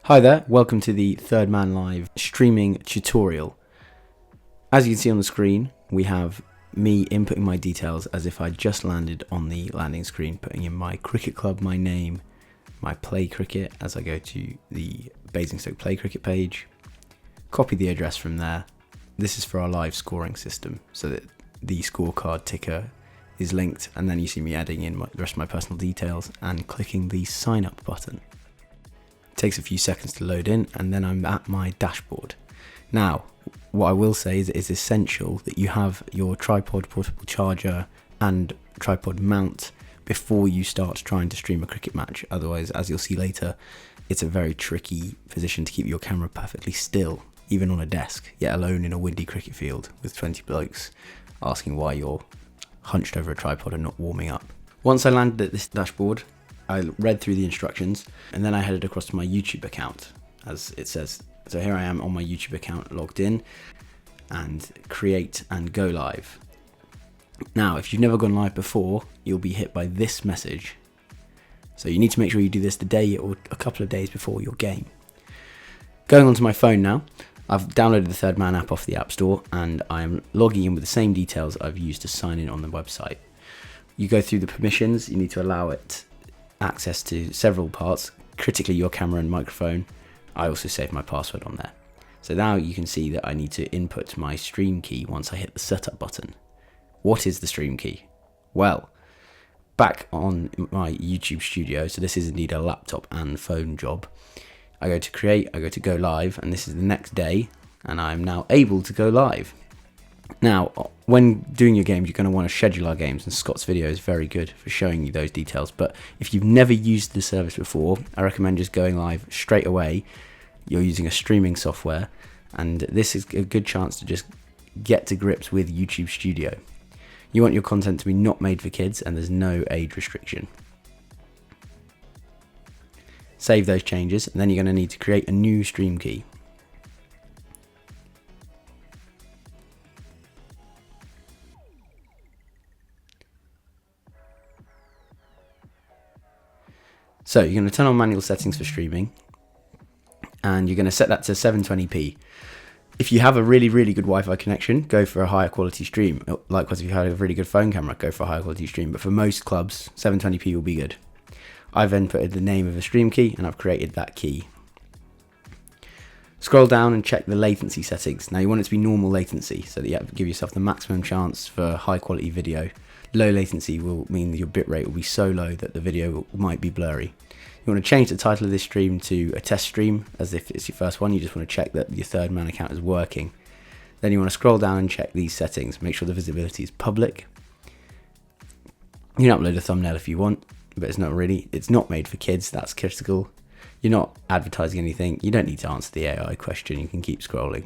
Hi there, welcome to the Thirdman Live streaming tutorial. As you can see on the screen, we have me inputting my details as if I just landed on the landing screen, putting in my cricket club, my name, my play cricket as I go to the Basingstoke play cricket page, copy the address from there. This is for our live scoring system so that the scorecard ticker is linked, and then you see me adding in the rest of my personal details and clicking the sign up button. Takes a few seconds to load in, and then I'm at my dashboard. Now, what I will say is it is essential that you have your tripod, portable charger and tripod mount before you start trying to stream a cricket match. Otherwise, as you'll see later, it's a very tricky position to keep your camera perfectly still, even on a desk, yet alone in a windy cricket field with 20 blokes asking why you're hunched over a tripod and not warming up. Once I landed at this dashboard, I read through the instructions and then I headed across to my YouTube account, as it says. So here I am on my YouTube account, logged in, and create and go live. Now, if you've never gone live before, you'll be hit by this message. So you need to make sure you do this the day or a couple of days before your game. Going onto my phone now, I've downloaded the Thirdman app off the App Store and I'm logging in with the same details I've used to sign in on the website. You go through the permissions, you need to allow it access to several parts, critically your camera and microphone. I also saved my password on there. So now you can see that I need to input my stream key once I hit the setup button. What is the stream key? Well, back on my YouTube studio, so this is indeed a laptop and phone job, I go to create, I go to go live, and this is the next day, and I'm now able to go live. Now, when doing your games, you're going to want to schedule our games, and Scott's video is very good for showing you those details. But if you've never used the service before, I recommend just going live straight away. You're using a streaming software, and this is a good chance to just get to grips with YouTube Studio. You want your content to be not made for kids, and there's no age restriction. Save those changes, and then you're going to need to create a new stream key. So you're going to turn on manual settings for streaming, and you're going to set that to 720p. If you have a really good Wi-Fi connection, go for a higher quality stream. Likewise, if you have a really good phone camera, go for a higher quality stream. But for most clubs, 720p will be good. I've inputted the name of the stream key, and I've created that key. Scroll down and check the latency settings. Now you want it to be normal latency, so that you give yourself the maximum chance for high quality video. Low latency will mean that your bitrate will be so low that the video might be blurry. You want to change the title of this stream to a test stream, as if it's your first one. You just want to check that your Thirdman account is working. Then you want to scroll down and check these settings. Make sure the visibility is public. You can upload a thumbnail if you want, but it's not made for kids. That's critical. You're not advertising anything. You don't need to answer the AI question. You can keep scrolling.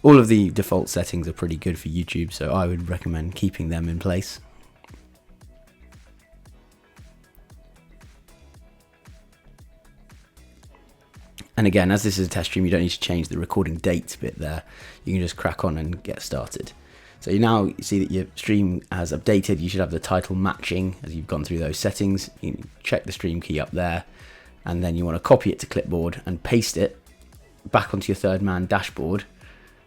All of the default settings are pretty good for YouTube, so I would recommend keeping them in place. And again, as this is a test stream, you don't need to change the recording date bit there. You can just crack on and get started. So you see that your stream has updated. You should have the title matching as you've gone through those settings. You can check the stream key up there, and then you want to copy it to clipboard and paste it back onto your Thirdman dashboard.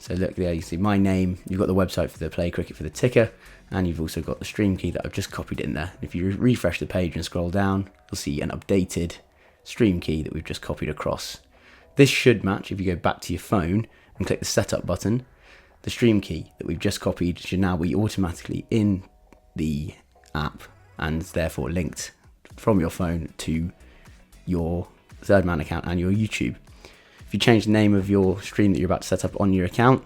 So look there, you see my name, you've got the website for the play cricket for the ticker, and you've also got the stream key that I've just copied in there. If you refresh the page and scroll down, you'll see an updated stream key that we've just copied across. This should match if you go back to your phone and click the setup button. The stream key that we've just copied should now be automatically in the app and therefore linked from your phone to your Thirdman account and your YouTube. If you change the name of your stream that you're about to set up on your account,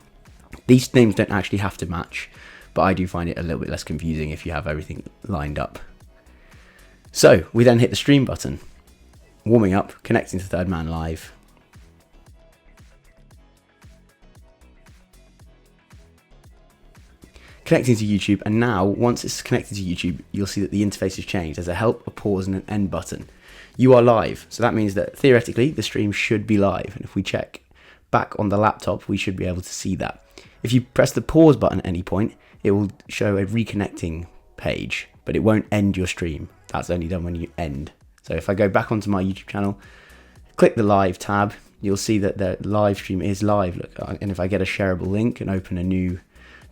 these names don't actually have to match, but I do find it a little bit less confusing if you have everything lined up. So we then hit the stream button, warming up, connecting to Thirdman Live. Connecting to YouTube, and now once it's connected to YouTube, you'll see that the interface has changed. There's a help, a pause, and an end button. You are live, so that means that theoretically the stream should be live, and if we check back on the laptop, we should be able to see that. If you press the pause button at any point, it will show a reconnecting page, but it won't end your stream. That's only done when you end So if I go back onto my YouTube channel, click the live tab, you'll see that the live stream is live. Look, and if I get a shareable link and open a new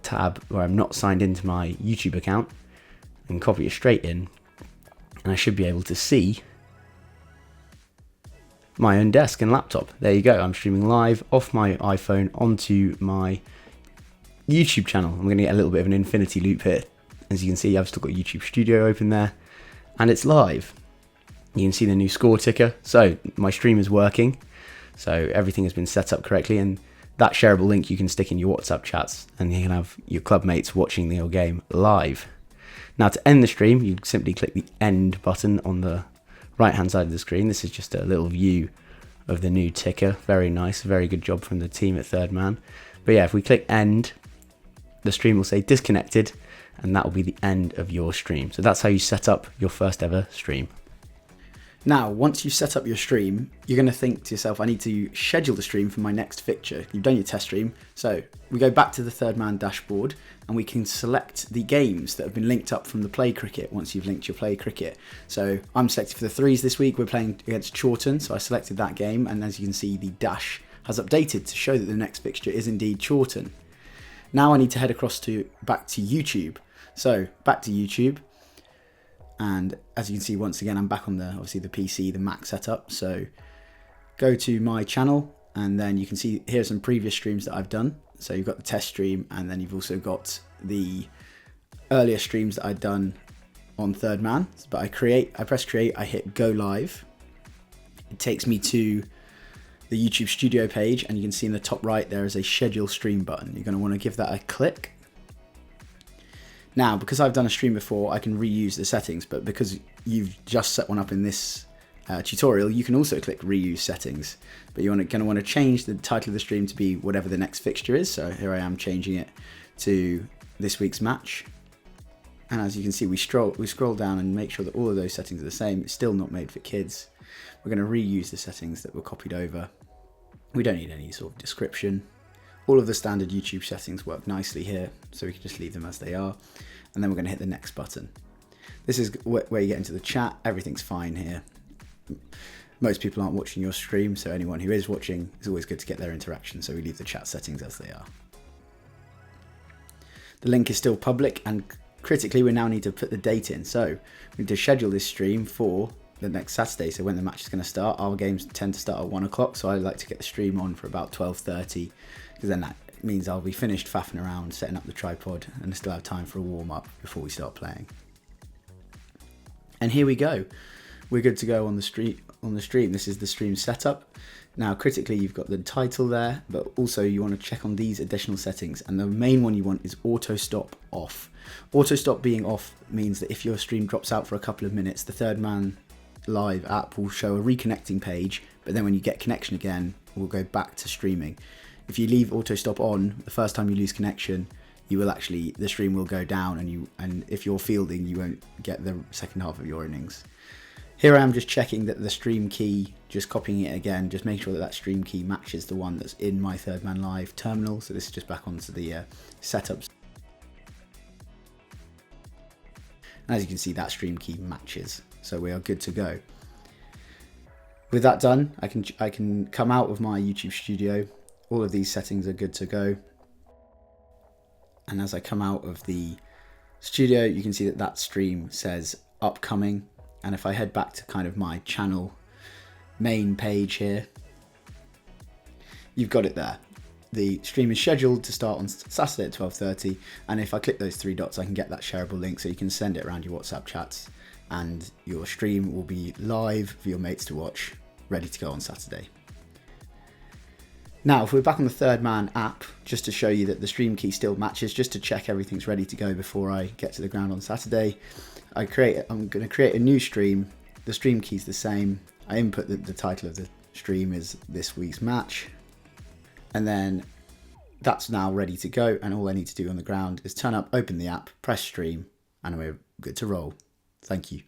tab where I'm not signed into my YouTube account and copy it straight in, and I should be able to see my own desk and laptop. There you go. I'm streaming live off my iPhone onto my YouTube channel. I'm going to get a little bit of an infinity loop here. As you can see, I've still got YouTube Studio open there, and it's live. You can see the new score ticker. So my stream is working. So everything has been set up correctly, and that shareable link you can stick in your WhatsApp chats, and you can have your club mates watching your game live. Now to end the stream, you simply click the end button on the right hand side of the screen. This is just a little view of the new ticker. Very nice, very good job from the team at Thirdman. But yeah, if we click end, the stream will say disconnected, and that will be the end of your stream. So that's how you set up your first ever stream. Now, once you've set up your stream, you're going to think to yourself, I need to schedule the stream for my next fixture. You've done your test stream. So we go back to the Thirdman dashboard, and we can select the games that have been linked up from the Play Cricket once you've linked your Play Cricket. So I'm selected for the threes this week. We're playing against Chawton, so I selected that game, and as you can see, the dash has updated to show that the next fixture is indeed Chawton. Now I need to head across back to YouTube. So back to YouTube. And as you can see, once again, I'm back on obviously the PC, the Mac setup. So go to my channel, and then you can see here are some previous streams that I've done. So you've got the test stream, and then you've also got the earlier streams that I'd done on Thirdman. But I press create, I hit go live. It takes me to the YouTube Studio page, and you can see in the top right there is a schedule stream button. You're going to want to give that a click. Now, because I've done a stream before, I can reuse the settings, but because you've just set one up in this tutorial, you can also click reuse settings. But you're going to want to change the title of the stream to be whatever the next fixture is. So here I am changing it to this week's match. And as you can see, we scroll down and make sure that all of those settings are the same. It's still not made for kids. We're going to reuse the settings that were copied over. We don't need any sort of description. All of the standard YouTube settings work nicely here, so we can just leave them as they are. And then we're going to hit the next button. This is where you get into the chat. Everything's fine here. Most people aren't watching your stream, so anyone who is watching, it's always good to get their interaction, so we leave the chat settings as they are. The link is still public, and critically we now need to put the date in. So we need to schedule this stream for the next Saturday, so when the match is going to start. Our games tend to start at 1 o'clock, so I like to get the stream on for about 12:30, because then that means I'll be finished faffing around setting up the tripod and still have time for a warm-up before we start playing. And here we go, we're good to go on the stream. This is the stream setup. Now critically, you've got the title there, but also you want to check on these additional settings, and the main one you want is auto stop off. Auto stop being off means that if your stream drops out for a couple of minutes, the Thirdman Live app will show a reconnecting page, but then when you get connection again, we'll go back to streaming. If you leave auto stop on, the first time you lose connection, the stream will go down, and if you're fielding, you won't get the second half of your innings. Here I am just checking that the stream key, just copying it again, just making sure that stream key matches the one that's in my Thirdman Live terminal. So this is just back onto the setups. And as you can see, that stream key matches. So we are good to go. With that done, I can come out of my YouTube Studio. All of these settings are good to go. And as I come out of the studio, you can see that stream says upcoming. And if I head back to kind of my channel main page here, you've got it there. The stream is scheduled to start on Saturday at 12:30. And if I click those three dots, I can get that shareable link, so you can send it around your WhatsApp chats, and your stream will be live for your mates to watch, ready to go on Saturday. Now, if we're back on the Thirdman app, just to show you that the stream key still matches, just to check everything's ready to go before I get to the ground on Saturday, I'm going to create a new stream. The stream key's the same. I input the title of the stream is this week's match, and then that's now ready to go. And all I need to do on the ground is turn up, open the app, press stream, and we're good to roll. Thank you.